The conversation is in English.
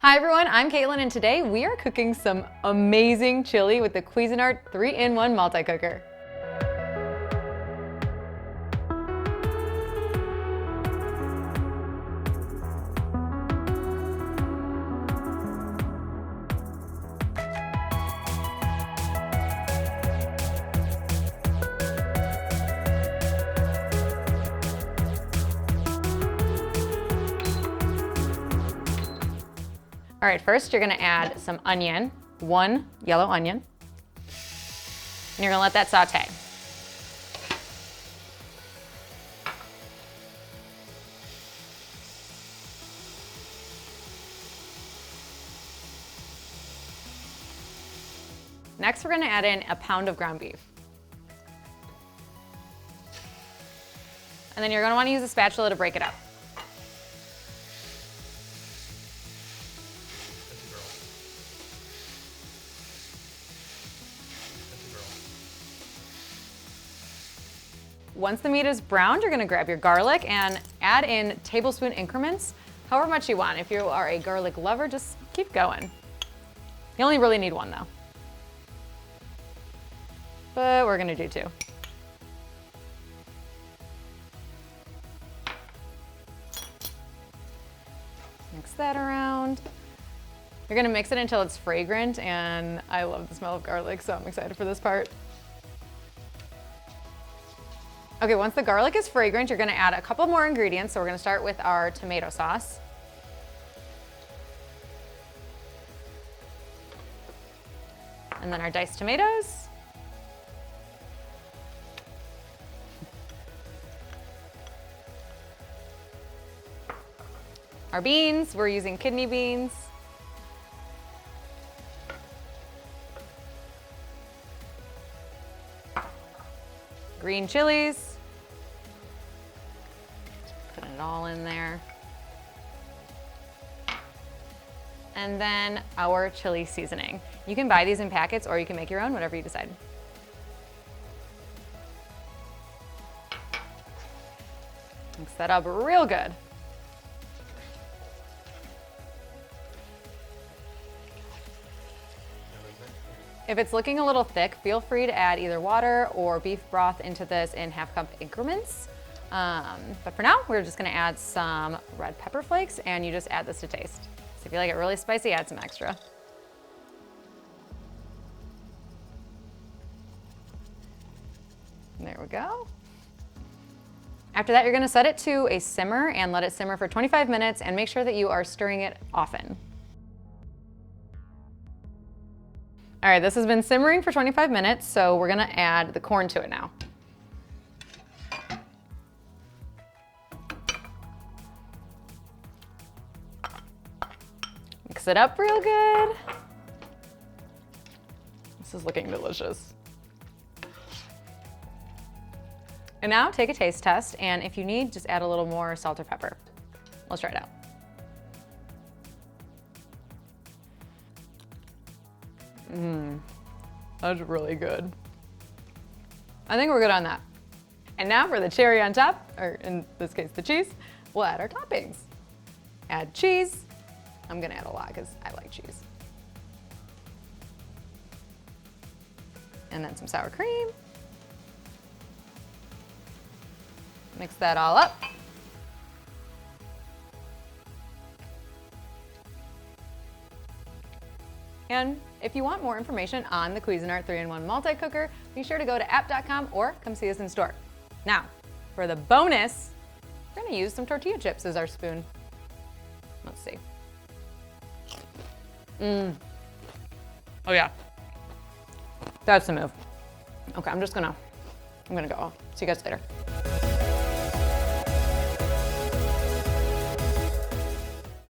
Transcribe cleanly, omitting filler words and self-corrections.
Hi everyone, I'm Caitlin and today we are cooking some amazing chili with the Cuisinart 3-in-1 multi-cooker. All right, first you're gonna add some onion, 1 yellow onion, and you're gonna let that saute. Next, we're gonna add in a pound of ground beef. And then you're gonna wanna use a spatula to break it up. Once the meat is browned, you're gonna grab your garlic and add in tablespoon increments, however much you want. If you are a garlic lover, just keep going. You only really need 1 though. But we're gonna do 2. Mix that around. You're gonna mix it until it's fragrant, and I love the smell of garlic, so I'm excited for this part. Okay, once the garlic is fragrant, you're gonna add a couple more ingredients. So we're gonna start with our tomato sauce. And then our diced tomatoes. Our beans, we're using kidney beans. Green chilies. Put it all in there. And then our chili seasoning. You can buy these in packets or you can make your own, whatever you decide. Mix that up real good. If it's looking a little thick, feel free to add either water or beef broth into this in half-cup increments. But for now, we're just gonna add some red pepper flakes, and you just add this to taste. So if you like it really spicy, add some extra. There we go. After that, you're gonna set it to a simmer and let it simmer for 25 minutes and make sure that you are stirring it often. All right, this has been simmering for 25 minutes, so we're gonna add the corn to it now. Mix it up real good. This is looking delicious. And now take a taste test, and if you need, just add a little more salt or pepper. Let's try it out. That's really good. I think we're good on that. And now for the cherry on top, or in this case, the cheese, we'll add our toppings. Add cheese. I'm gonna add a lot because I like cheese. And then some sour cream. Mix that all up. And if you want more information on the Cuisinart 3-in-1 multi-cooker, be sure to go to app.com or come see us in store. Now, for the bonus, we're gonna use some tortilla chips as our spoon. Let's see. Oh yeah, that's the move. Okay, I'm gonna go. See you guys later.